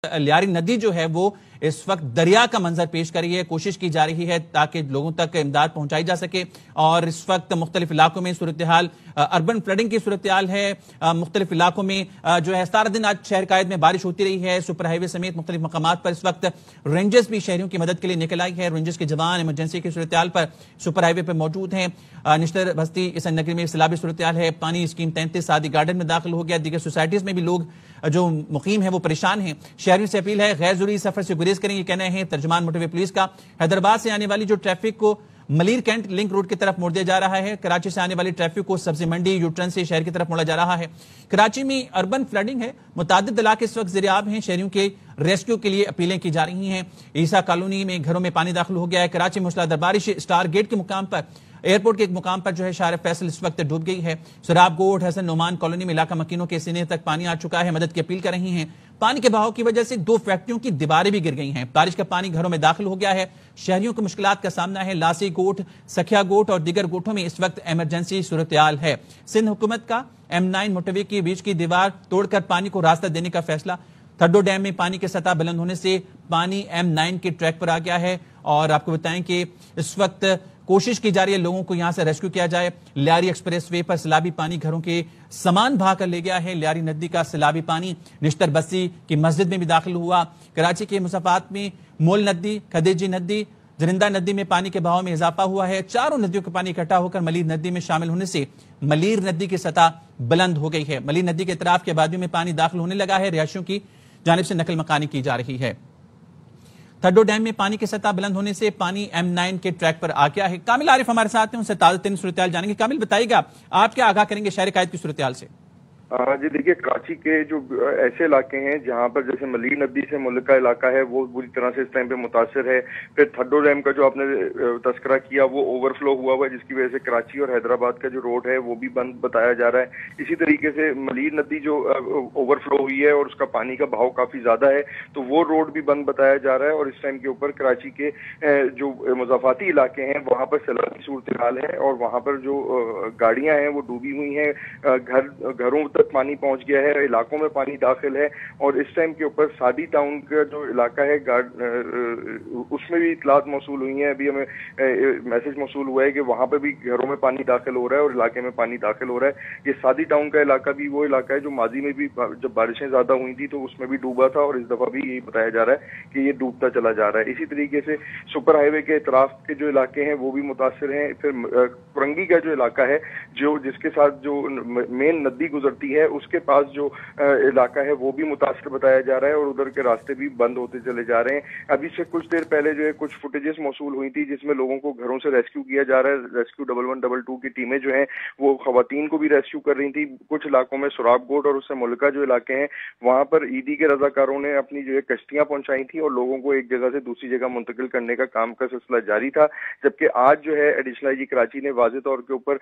लियारी नदी जो है वो इस वक्त दरिया का मंजर पेश कर रही है। कोशिश की जा रही है ताकि लोगों तक इमदाद पहुंचाई जा सके। और इस वक्त मुख्तलिफ इलाकों में सूरत हाल अर्बन फ्लडिंग की सूरत हाल है। मुख्तलिफ इलाकों में जो है सारा दिन आज शहर कायद में बारिश होती रही है। सुपर हाईवे समेत मुख्तलिफ मकामात पर इस वक्त रेंजर्स भी शहरियों की मदद के लिए निकल आई है। रेंजर्स के जवान इमरजेंसी की सूरत हाल पर सुपर हाईवे पर मौजूद हैं। निश्तर बस्ती इसन नगरी में सैलाबी सूरत हाल है। पानी स्कीम 33 सादी गार्डन में दाखिल हो गया। दीगर सोसाइटीज में भी लोग जो मुकीम है वो परेशान हैं। शहरियों से अपील है गैर जरूरी सफर से गुरेज करें, ये कहना है तर्जुमान मोटरवे पुलिस का। हैदराबाद से आने वाली जो ट्रैफिक को मलीर कैंट लिंक रोड की तरफ मोड़ दिया जा रहा है। कराची से आने वाली ट्रैफिक को सब्जी मंडी यूटर्न से शहर की तरफ मोड़ा जा रहा है। कराची में अर्बन फ्लडिंग है। मुतादिद इलाके इस वक्त ज़ेर-ए-आब हैं। शहरियों के रेस्क्यू के लिए अपीलें की जा रही हैं। ईसा कॉलोनी में घरों में पानी दाखिल हो गया है। कराची में मूसलाधार बारिश स्टार गेट के मुकाम पर एयरपोर्ट के एक मुकाम पर जो है शार फैसल इस वक्त डूब गई है। सुराब गोट हसन नोमान कॉलोनी में इलाका मकीनों के सीने तक पानी आ चुका है। मदद की अपील कर रही हैं। पानी के बहाव की वजह से 2 फैक्ट्रियों की दीवारें भी गिर गई हैं। बारिश का पानी घरों में दाखिल हो गया है। शहरियों को मुश्किलात का सामना है। लासी गोट, सखिया गोट और दीगर गोटों में इस वक्त इमरजेंसी सूरत हाल है। सिंध हुकूमत का M9 मोटरवे के बीच की दीवार तोड़कर पानी को रास्ता देने का फैसला। थड्डो डैम में पानी की सतह बुलंद होने से पानी M9 के ट्रैक पर आ गया है। और आपको बताएं कि इस वक्त कोशिश की जा रही है लोगों को यहां से रेस्क्यू किया जाए। लियारी एक्सप्रेस वे पर सैलाबी पानी घरों के सामान बहा कर ले गया है। लियारी नदी का सैलाबी पानी निश्तर बस्ती की मस्जिद में भी दाखिल हुआ। कराची के मुसाफात में मोल नदी, खदेजी नदी, जरिंदा नदी में पानी के बहाव में इजाफा हुआ है। चारों नदियों का पानी इकट्ठा होकर मलीर नदी में शामिल होने से मलीर नदी की सतह बुलंद हो गई है। मलीर नदी के इतराफ के आबादियों में पानी दाखिल होने लगा है। रिहायशियों की जानिब से नकल मकानी की जा रही है। थड्डो डैम में पानी की सतह बुलंद होने से पानी M9 के ट्रैक पर आ गया है। कामिल आरिफ हमारे साथ हैं, उनसे ताज़ा तरीन सूरत हाल जानेंगे। कामिल बताइएगा, आप क्या आगाह करेंगे शहर कायद की सूरत हाल से? जी देखिए, कराची के जो ऐसे इलाके हैं जहाँ पर जैसे मलीर नदी से मुल्का इलाका है वो बुरी तरह से इस टाइम पे मुतासर है। फिर थड्डो डैम का जो आपने तस्करा किया वो ओवरफ्लो हुआ है, जिसकी वजह से कराची और हैदराबाद का जो रोड है वो भी बंद बताया जा रहा है। इसी तरीके से मलीर नदी जो ओवरफ्लो हुई है और उसका पानी का बहाव काफी ज्यादा है तो वो रोड भी बंद बताया जा रहा है। और इस टाइम के ऊपर कराची के जो मुजाफाती इलाके हैं वहाँ पर सैलाबी सूरत हाल है और वहाँ पर जो गाड़ियां हैं वो डूबी हुई हैं। घरों तक पानी पहुंच गया है, इलाकों में पानी दाखिल है। और इस टाइम के ऊपर सादी टाउन का जो इलाका है उसमें भी इतलात मौसूल हुई है। अभी हमें मैसेज मौसूल हुआ है कि वहां पर भी घरों में पानी दाखिल हो रहा है और इलाके में पानी दाखिल हो रहा है। ये सादी टाउन का इलाका भी वो इलाका है जो माजी में भी जब बारिशें ज्यादा हुई थी तो उसमें भी डूबा था और इस दफा भी यही बताया जा रहा है कि ये डूबता चला जा रहा है। इसी तरीके से सुपर हाईवे के इतराफ के जो इलाके हैं वो भी मुतासर हैं। फिर पुरंगी का जो इलाका है जो जिसके साथ जो मेन नदी गुजरती है उसके पास जो इलाका है वो भी मुतासर बताया जा रहा है और उधर के रास्ते भी बंद होते चले जा रहे हैं। अभी से कुछ देर पहले जो है कुछ फुटेजेस मौसूल हुई थी जिसमें लोगों को घरों से रेस्क्यू किया जा रहा है। रेस्क्यू 1112 की टीमें जो हैं वो खवातीन को भी रेस्क्यू कर रही थी। कुछ इलाकों में सुराब गोट और उससे मुल्का जो इलाके हैं वहां पर ईदी के रजाकारों ने अपनी जो है कश्तियां पहुंचाई थी और लोगों को एक जगह से दूसरी जगह मुंतकिल करने का काम का सिलसिला जारी था। जबकि आज जो है एडिशनल आईजी कराची ने वाज़ेह तौर के ऊपर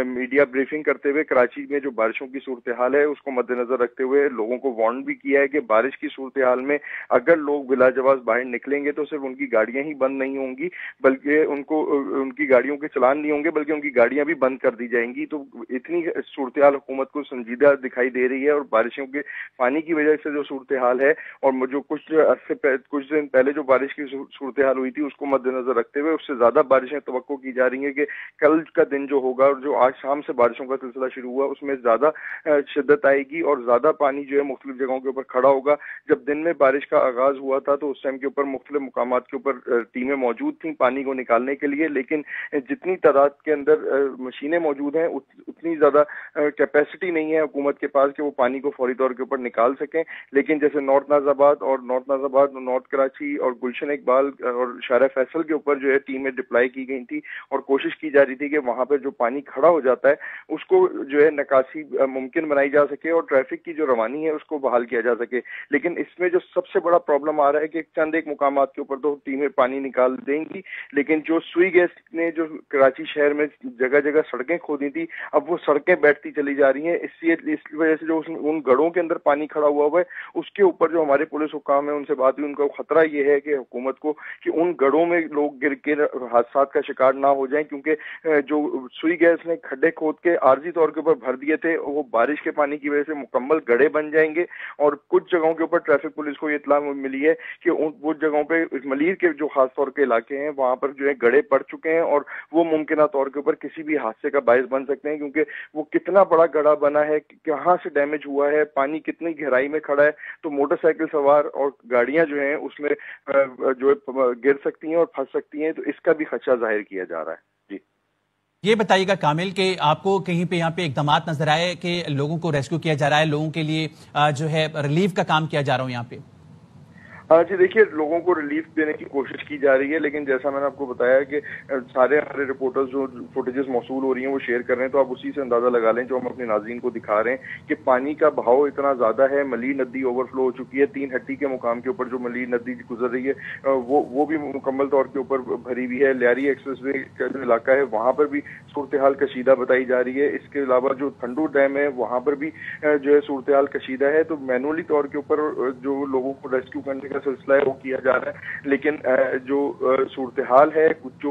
मीडिया ब्रीफिंग करते हुए कराची में जो बारिशों की सूरत हाल है उसको मद्देनजर रखते हुए लोगों को वार्न भी किया है कि बारिश की सूरत हाल में अगर लोग बिलाजवाज बाहर निकलेंगे तो सिर्फ उनकी गाड़ियां ही बंद नहीं होंगी बल्कि उनको उनकी गाड़ियों के चलान नहीं होंगे बल्कि उनकी गाड़ियां भी बंद कर दी जाएंगी। तो इतनी सूरत हाल हुकूमत को संजीदा दिखाई दे रही है और बारिशों के पानी की वजह से जो सूरत हाल है और जो कुछ दिन पहले जो बारिश की सूरत हाल हुई थी उसको मद्देनजर रखते हुए उससे ज्यादा बारिशें तवक्को की जा रही है कि कल का दिन जो होगा और जो आज शाम से बारिशों का सिलसिला शुरू हुआ उसमें ज्यादा शिद्दत आएगी और ज्यादा पानी जो है मुख्तलिफ जगहों के ऊपर खड़ा होगा। जब दिन में बारिश का आगाज हुआ था तो उस टाइम के ऊपर मुख्तलिफ मुकामात के ऊपर टीमें मौजूद थी पानी को निकालने के लिए, लेकिन जितनी तादाद के अंदर मशीनें मौजूद हैं उतनी ज्यादा कैपेसिटी नहीं है हुकूमत के पास कि वो पानी को फौरी तौर के ऊपर निकाल सकें। लेकिन जैसे नॉर्थ नाजाबाद, नॉर्थ कराची और गुलशन इकबाल और शारा फैसल के ऊपर जो है टीमें डिप्लॉय की गई थी और कोशिश की जा रही थी कि वहां पर जो पानी खड़ा हो जाता है उसको जो है निकासी मुमकिन बनाई जा सके और ट्रैफिक की जो रवानी है उसको बहाल किया जा सके। लेकिन इसमें जो सबसे बड़ा प्रॉब्लम आ रहा है कि चंद एक मुकामात के ऊपर तो टीमें पानी निकाल देंगी लेकिन जो सुई गैस ने जो कराची शहर में जगह जगह सड़कें खोदी थी अब वो सड़कें बैठती चली जा रही हैं। इस वजह से जो उन गढ़ों के अंदर पानी खड़ा हुआ है उसके ऊपर जो हमारे पुलिस हुकाम है उनसे बात हुई, उनका खतरा ये है कि हुकूमत को कि उन गढ़ों में लोग गिर के हादसा का शिकार ना हो जाएं क्योंकि जो सुई गैस ने खड्डे खोद के आर्जी तौर के ऊपर भर दिए थे वो बारिश बारिश के पानी की वजह से मुकम्मल गड्ढे बन जाएंगे। और कुछ जगहों के ऊपर ट्रैफिक पुलिस को ये इत्तला मिली है कि वो जगहों पे मलीर के जो खास तौर के इलाके हैं वहां पर जो है गड्ढे पड़ चुके हैं और वो मुमकिन तौर के ऊपर किसी भी हादसे का बायस बन सकते हैं, क्योंकि वो कितना बड़ा गड्ढा बना है, कहाँ से डैमेज हुआ है, पानी कितनी गहराई में खड़ा है, तो मोटरसाइकिल सवार और गाड़ियां जो हैं उसमें जो है गिर सकती हैं और फंस सकती हैं, तो इसका भी खदशा जाहिर किया जा रहा है। जी, ये बताइएगा कामिल कि आपको कहीं पे यहाँ पे इकदामात नजर आए कि लोगों को रेस्क्यू किया जा रहा है, लोगों के लिए जो है रिलीफ का काम किया जा रहा है यहाँ पे? हाँ जी, देखिए लोगों को रिलीफ देने की कोशिश की जा रही है, लेकिन जैसा मैंने आपको बताया कि सारे हमारे रिपोर्टर्स जो फुटेजेस मौसूल हो रही हैं वो शेयर कर रहे हैं, तो आप उसी से अंदाजा लगा लें जो हम अपने नाज़रीन को दिखा रहे हैं कि पानी का बहाव इतना ज्यादा है। मली नदी ओवरफ्लो हो चुकी है, 3 हट्टी के मुकाम के ऊपर जो मली नदी गुजर रही है वो भी मुकम्मल तौर के ऊपर भरी हुई है। लियारी एक्सप्रेस वे का जो इलाका है वहां पर भी सूरत हाल कशीदा बताई जा रही है। इसके अलावा जो ठंडू डैम है वहां पर भी जो है सूरत हाल कशीदा है, तो मैनुअली तौर के ऊपर जो लोगों को रेस्क्यू करने सिलसिला है वो किया जा रहा है, लेकिन जो सूरत हाल है कुछ जो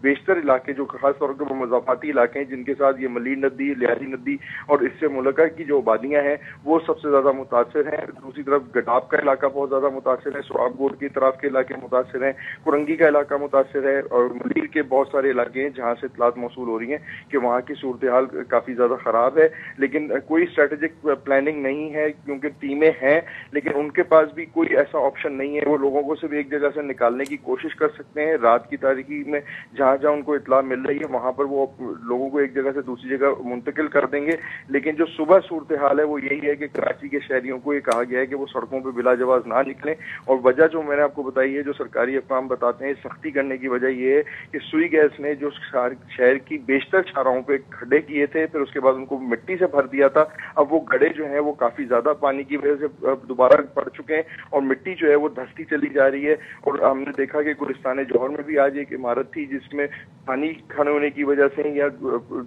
बेशतर इलाके जो खास तौर पर मज़ाफ़ाती इलाके हैं जिनके साथ ये मली नदी, लियारी नदी और इससे मुल्का की जो आबादियां हैं वो सबसे ज्यादा मुतासिर हैं। दूसरी तरफ गडाब का इलाका बहुत ज्यादा मुतासिर है, सुराबगोट की तरफ के इलाके मुतासिर हैं, कुरंगी का इलाका मुतासिर है और मलीर के बहुत सारे इलाके हैं जहाँ से इत्तलात मौसूल हो रही हैं कि वहाँ की सूरत हाल काफी ज्यादा खराब है। लेकिन कोई स्ट्रेटेजिक प्लानिंग नहीं है क्योंकि टीमें हैं, लेकिन उनके पास भी कोई ऐसा ऑप्शन नहीं है। वो लोगों को सिर्फ एक जगह से निकालने की कोशिश कर सकते हैं। रात की तारीकी में जहां जहां उनको इत्तला मिल रही है वहां पर वो लोगों को एक जगह से दूसरी जगह मुंतकिल कर देंगे। लेकिन जो सुबह सूरत हाल है वो यही है कि कराची के शहरियों को ये कहा गया है कि वो सड़कों पर बिला जवाज ना निकलें। और वजह जो मैंने आपको बताई है, जो सरकारी अफवाम बताते हैं सख्ती करने की वजह ये है कि सुई गैस ने जो शहर की बेशतर चौराहों पे खड्डे किए थे, फिर उसके बाद उनको मिट्टी से भर दिया था। अब वो गड्ढे जो है वो काफी ज्यादा पानी की वजह से दोबारा पड़ चुके हैं और मिट्टी जो है वो धंसती चली जा रही है। और हमने देखा कि गुलिस्तान जौहर में भी आज एक इमारत थी जिसमें पानी खड़े होने की वजह से या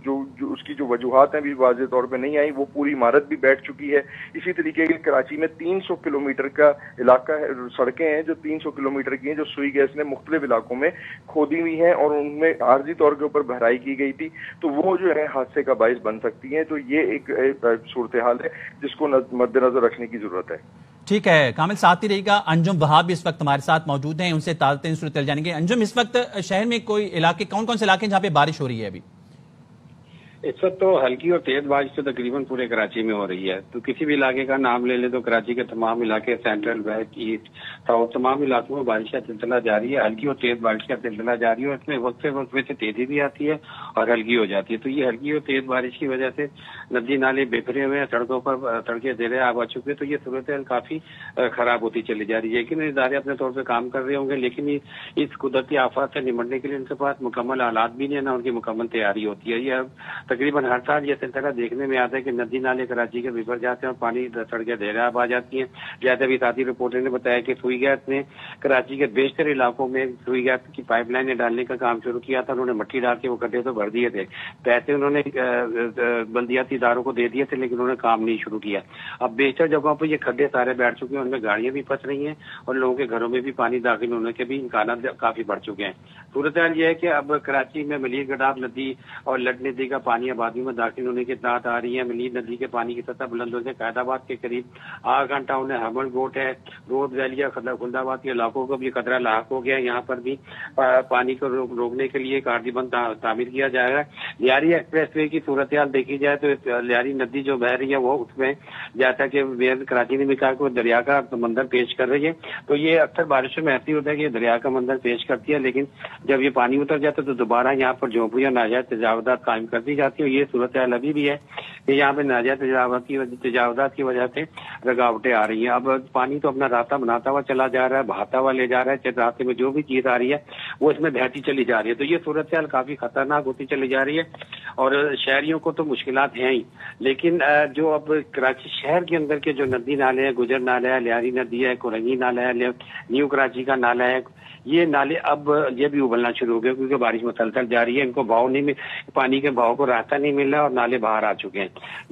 जो उसकी जो वजूहात हैं भी वाज़ेह तौर पे नहीं आई, वो पूरी इमारत भी बैठ चुकी है। इसी तरीके के कराची में 300 किलोमीटर का इलाका है, सड़कें हैं जो 300 किलोमीटर की हैं जो सुई गैस ने मुख्तलिफ इलाकों में खोदी हुई हैं और उनमें आर्जी तौर के ऊपर भराई की गई थी, तो वो जो है हादसे का बाइस बन सकती है। तो ये एक सूरत हाल है जिसको मद्देनजर रखने की जरूरत है। ठीक है कामिल, साथ ही रहेगा। अंजुम वहाब भी इस वक्त हमारे साथ मौजूद हैं, उनसे ताज़ा सूरत जानेंगे। अंजुम, इस वक्त शहर में कोई इलाके, कौन कौन से इलाके जहाँ पे बारिश हो रही है अभी? इस वक्त तो हल्की और तेज बारिश तो तकरीबन पूरे कराची में हो रही है। तो किसी भी इलाके का नाम ले ले तो कराची के तमाम इलाके, सेंट्रल, वेस्ट, ईस्ट, साउथ, तमाम इलाकों में बारिश का सिलसिला जारी है। हल्की और तेज बारिश का सिलसिला जारी है और इसमें वक्त से वक्त वैसे तेजी भी आती है और हल्की हो जाती है। तो ये हल्की और तेज बारिश की वजह से नदी नाले बिखरे हुए हैं, सड़कों पर सड़कें ज़ेरे आब आ चुके हैं। तो ये सूरत काफी खराब होती चली जा रही है। लेकिन इदारे अपने तौर पर काम कर रहे होंगे, लेकिन इस कुदरती आफत से निपटने के लिए उनके पास मुकम्मल हालात भी नहीं है, ना उनकी मुकम्मल तैयारी होती है। ये तकरीबन हर साल ये सिलसिला देखने में आता है कि नदी नाले कराची के बिखर जाते हैं और पानी सड़कें ढेरे आब आ जाती हैं। जैसे अभी साथी रिपोर्टर ने बताया कि सुई गैस ने कराची के बेशतर इलाकों में सुई गैस की पाइपलाइनें डालने का काम शुरू किया था। उन्होंने मिट्टी डाल के वो गड्ढे तो भर दिए थे, पैसे उन्होंने बल्दियाती इदारों को दे दिए थे, लेकिन उन्होंने काम नहीं शुरू किया। अब बेशतर जगहों पर ये खड्डे सारे बैठ चुके हैं, उनमें गाड़ियां भी फंस रही हैं और लोगों के घरों में भी पानी दाखिल होने के भी इम्कान काफी बढ़ चुके हैं। सूरत हाल ये है कि अब कराची में मलीर गडाब नदी और लट नदी का पानी आबादी में दाखिल होने की इत्तलात आ रही है। मलीर नदी के पानी की सतह बुलंद होने से कैदाबाद के करीब आगान टाउन है, हमल गोट है, रोड वैलिया, खुलदाबाद के इलाकों को भी खतरा लाक हो गया है। यहाँ पर भी पानी को रोकने के लिए एक आर्जी बंद तामीर किया जाएगा। लियारी एक्सप्रेस वे की सूरत हाल देखी जाए तो लियारी नदी जो बह रही है वो उसमें जैसा कि मेयर कराची ने भी कहा कि वो दरिया का मंजर पेश कर रही है। तो ये अक्सर बारिशों में ऐसी होता है कि ये दरिया का मंजर पेश करती है, लेकिन जब ये पानी उतर जाता है तो दोबारा यहाँ पर झोंपड़ियां नाजायज तजावजात कायम कर दी जाती है। ये सूरत हाल अभी भी है कि यहाँ पे नाजायज तजावजात की वजह से रुकावटें आ रही हैं। अब पानी तो अपना रास्ता बनाता हुआ चला जा रहा है, बहाता हुआ ले जा रहा है, रास्ते में जो भी चीज आ रही है वो इसमें बहती चली जा रही है। तो ये सूरत हाल काफी खतरनाक होती चली जा रही है और शहरियों को तो मुश्किलात हैं ही, लेकिन जो अब कराची शहर के अंदर के जो नदी नाले हैं, गुजर नाला है, लियारी नदी है, कुरंगी नाला है, न्यू कराची का नाला है, ये नाले अब ये भी उबलना शुरू हो गए क्योंकि बारिश मुसलसल जा रही है। इनको बहाव नहीं, पानी के बहाव को راستہ نہیں مل رہا اور نالے باہر آ چکے ہیں.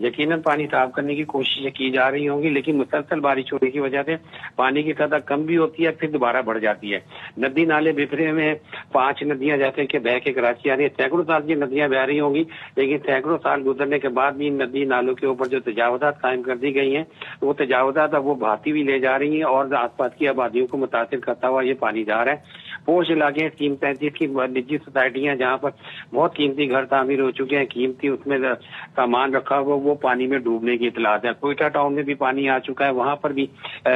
یقیناً پانی صاف کرنے کی کوششیں کی جا رہی ہوں گی، لیکن مسلسل بارش ہونے کی وجہ سے پانی کی سطح کم بھی ہوتی ہے، پھر دوبارہ بڑھ جاتی ہے. ندی نالے بکھرے ہوئے ہیں، 5 ندیاں جیسے کہ بہ کے کراچی آ رہی ہیں. سینکڑوں سال کی ندیاں بہ رہی ہوں گی، لیکن سینکڑوں سال گزرنے کے بعد بھی ان ندی نالوں کے اوپر جو تجاوزات قائم کر دی گئی ہیں، وہ تجاوزات اب وہ بہاتی بھی لے جا رہی ہیں اور آس پاس کی آبادیوں کو متاثر کرتا ہوا یہ پانی جا رہا ہے. پوش علاقے اسکیم 33 کی نجی سوسائٹیاں جہاں پر بہت قیمتی گھر تعمیر ہو چکے ہیں، قیمتی اس میں سامان رکھا ہوا وہ پانی میں ڈوبنے کی اطلاعات ہے. کوئٹہ ٹاؤن میں بھی پانی آ چکا ہے، وہاں پر بھی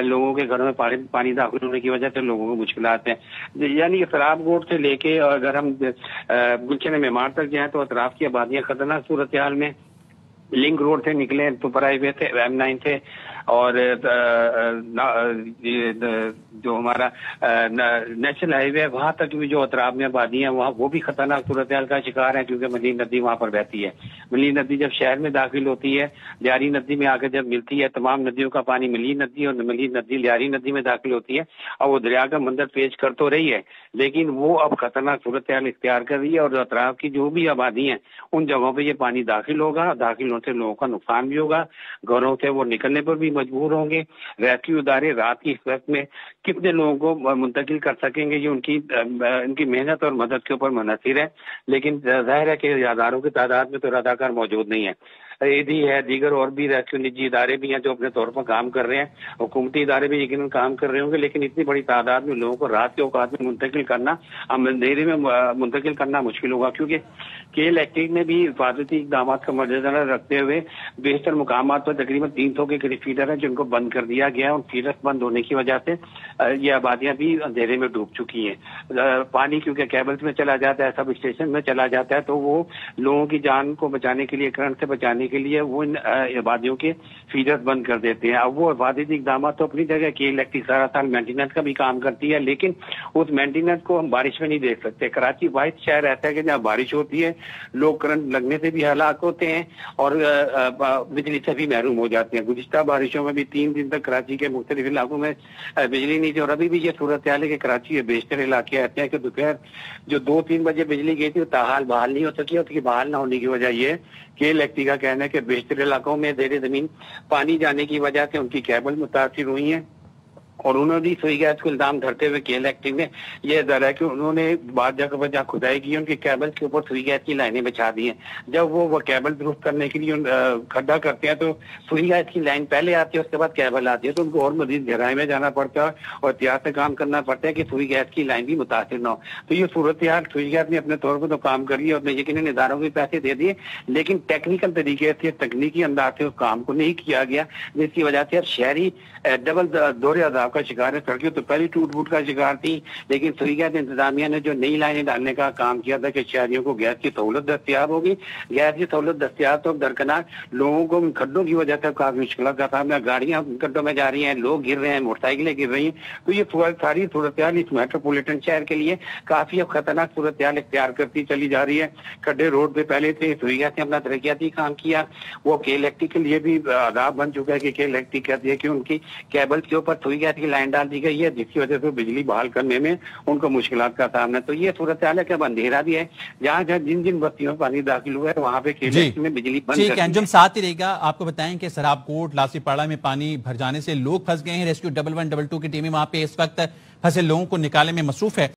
لوگوں کے گھروں میں پانی داخل ہونے کی وجہ سے لوگوں کو مشکلات ہیں. یعنی سراب گوٹ سے لے کے اگر ہم گلشن معمار تک جائیں تو اطراف کی آبادیاں خطرناک صورتحال میں. لنک روڈ سے نکلے سپر ہائی وے سے M9 سے اور جو ہمارا نیشنل ہائی وے وہاں تک بھی جو اطراف میں آبادی ہیں وہاں وہ بھی خطرناک صورتحال کا شکار ہیں، کیونکہ ملی ندی وہاں پر بہتی ہے. ملی ندی جب شہر میں داخل ہوتی ہے، لیاری ندی میں آ کے جب ملتی ہے، تمام ندیوں کا پانی ملی ندی اور ملی ندی لیاری ندی میں داخل ہوتی ہے اور وہ دریا کا منظر پیش کر تو رہی ہے، لیکن وہ اب خطرناک صورتحال اختیار کر رہی ہے اور اطراف کی جو بھی آبادی ہیں ان جگہوں پہ یہ پانی داخل ہوگا. داخل ہونے سے لوگوں کا نقصان بھی ہوگا، گھروں سے وہ نکلنے پر بھی مجبور ہوں گے. ریسکیو ادارے رات کی اس وقت میں کتنے لوگوں کو منتقل کر سکیں گے یہ ان کی محنت اور مدد کے اوپر منحصر ہے، لیکن ظاہر ہے کہ ہزاروں کی تعداد میں تو رضاکار موجود نہیں ہے. ایدی ہے، دیگر اور بھی ریسکیو نجی ادارے بھی ہیں جو اپنے طور پر کام کر رہے ہیں، حکومتی ادارے بھی یقیناً کام کر رہے ہوں گے، لیکن اتنی بڑی تعداد میں لوگوں کو رات کے اوقات میں منتقل کرنا، اندھیرے میں منتقل کرنا مشکل ہوگا. کیونکہ کیل ایکٹنگ نے بھی حفاظتی اقدامات کا مد نظر رکھتے ہوئے بیشتر مقامات پر تقریباً 300 کے قریب فیڈر ہیں جن کو بند کر دیا گیا ہے. اور فیڈرز بند ہونے کی وجہ سے یہ آبادیاں بھی اندھیرے میں ڈوب چکی ہیں. پانی کیونکہ کیبلز میں چلا جاتا ہے، سب اسٹیشن میں چلا جاتا ہے، تو وہ لوگوں کی جان کو بچانے کے لیے، کرنٹ سے بچانے کے لیے وہ ان آبادیوں کے فیڈرز بند کر دیتے ہیں. اب وہ حفاظتی اقدامات تو اپنی جگہ کی الیکٹرک سارا سال مینٹیننس کا بھی کام کرتی ہے، لیکن اس مینٹیننس کو ہم بارش میں نہیں دیکھ سکتے. کراچی واحد شہر ایسا ہے کہ جہاں بارش ہوتی ہے لوگ کرنٹ لگنے سے بھی ہلاک ہوتے ہیں اور بجلی سے بھی محروم ہو جاتے ہیں. گزشتہ بارشوں میں بھی 3 دن تک کراچی کے مختلف علاقوں میں بجلی نہیں تھی اور ابھی بھی یہ صورتحال ہے کہ کراچی کے بیشتر علاقے ایسے ہیں کہ دوپہر جو 2-3 بجے بجلی گئی تھی وہ تاحال بحال نہیں ہو سکی. اور اس کی بحال نہ ہونے کی وجہ یہ کہ الیکٹرک کا کہنا ہے کہ بیشتر علاقوں میں زیر زمین پانی جانے کی وجہ سے ان کی کیبل متاثر ہوئی ہیں اور انہوں نے سوئی گیس کو الزام دھرتے ہوئے کیل ایکٹنگ نے یہ ظاہر ہے کہ انہوں نے بعض جگہ پر جہاں کھدائی کی ان کے کیبل کے اوپر سوئی گیس کی لائنیں بچھا دی ہیں. جب وہ کیبل درست کرنے کے لیے کھڈا کرتے ہیں تو سوئی گیس کی لائن پہلے آتی ہے، اس کے بعد کیبل آتی ہے، تو ان کو اور مزید گہرائی میں جانا پڑتا ہے اور احتیاط سے کام کرنا پڑتا ہے کہ سوئی گیس کی لائن بھی متاثر نہ ہو. تو یہ صورتحال سوئی گیس نے اپنے طور پر تو کام کر لیا اور یقیناً اداروں کو پیسے دے دیے، لیکن ٹیکنیکل طریقے سے تکنیکی انداز سے اس کام کو نہیں کیا گیا، جس کی وجہ سے اب شہری ڈبل دورے عذاب کا شکار ہے. سڑکیں تو پہلی ٹوٹ پھوٹ کا شکار تھی، لیکن سوئی گیس انتظامیہ نے جو نئی لائنیں ڈالنے کا کام کیا تھا کہ شہریوں کو گیس کی سہولت دستیاب ہوگی. گیس کی سہولت دستیاب تو درکنار لوگوں کو کھڈوں کی وجہ سے کافی مشکلات کا سامنا، گاڑیاں کھڈوں میں جا رہی ہیں، لوگ گر رہے ہیں، موٹر سائیکلیں گر رہی ہیں. تو یہ ساری صورتحال اس میٹروپولیٹن شہر کے لیے کافی اب خطرناک صورتحال اختیار کرتی چلی جا رہی ہے. کھڈے روڈ پہ پہلے تھے، سوئی گیس نے اپنا ترقیاتی کام کیا، وہ کے الیکٹرک کے لیے بھی عذاب بن چکا ہے کہ کے الیکٹرک کہتی ہے کہ ان کی کیبل کے اوپر سوئی گیس کی لائن ڈال دی گئی ہے جس کی وجہ سے بجلی بحال کرنے میں ان کو مشکلات کا سامنا. تو یہ صورتحال ہے کہ اب اندھیرا بھی ہے، جہاں جہاں جن بستیوں میں پانی داخل ہوا ہے وہاں پہ میں بجلی بند کر دی. انجم ساتھ ہی رہے گا. آپ کو بتائیں کہ سراب کوٹ لاسی پاڑا میں پانی بھر جانے سے لوگ پھنس گئے ہیں. ریسکیو 112 2 کی ٹیمیں وہاں پہ اس وقت پھنسے لوگوں کو نکالنے میں مصروف ہے.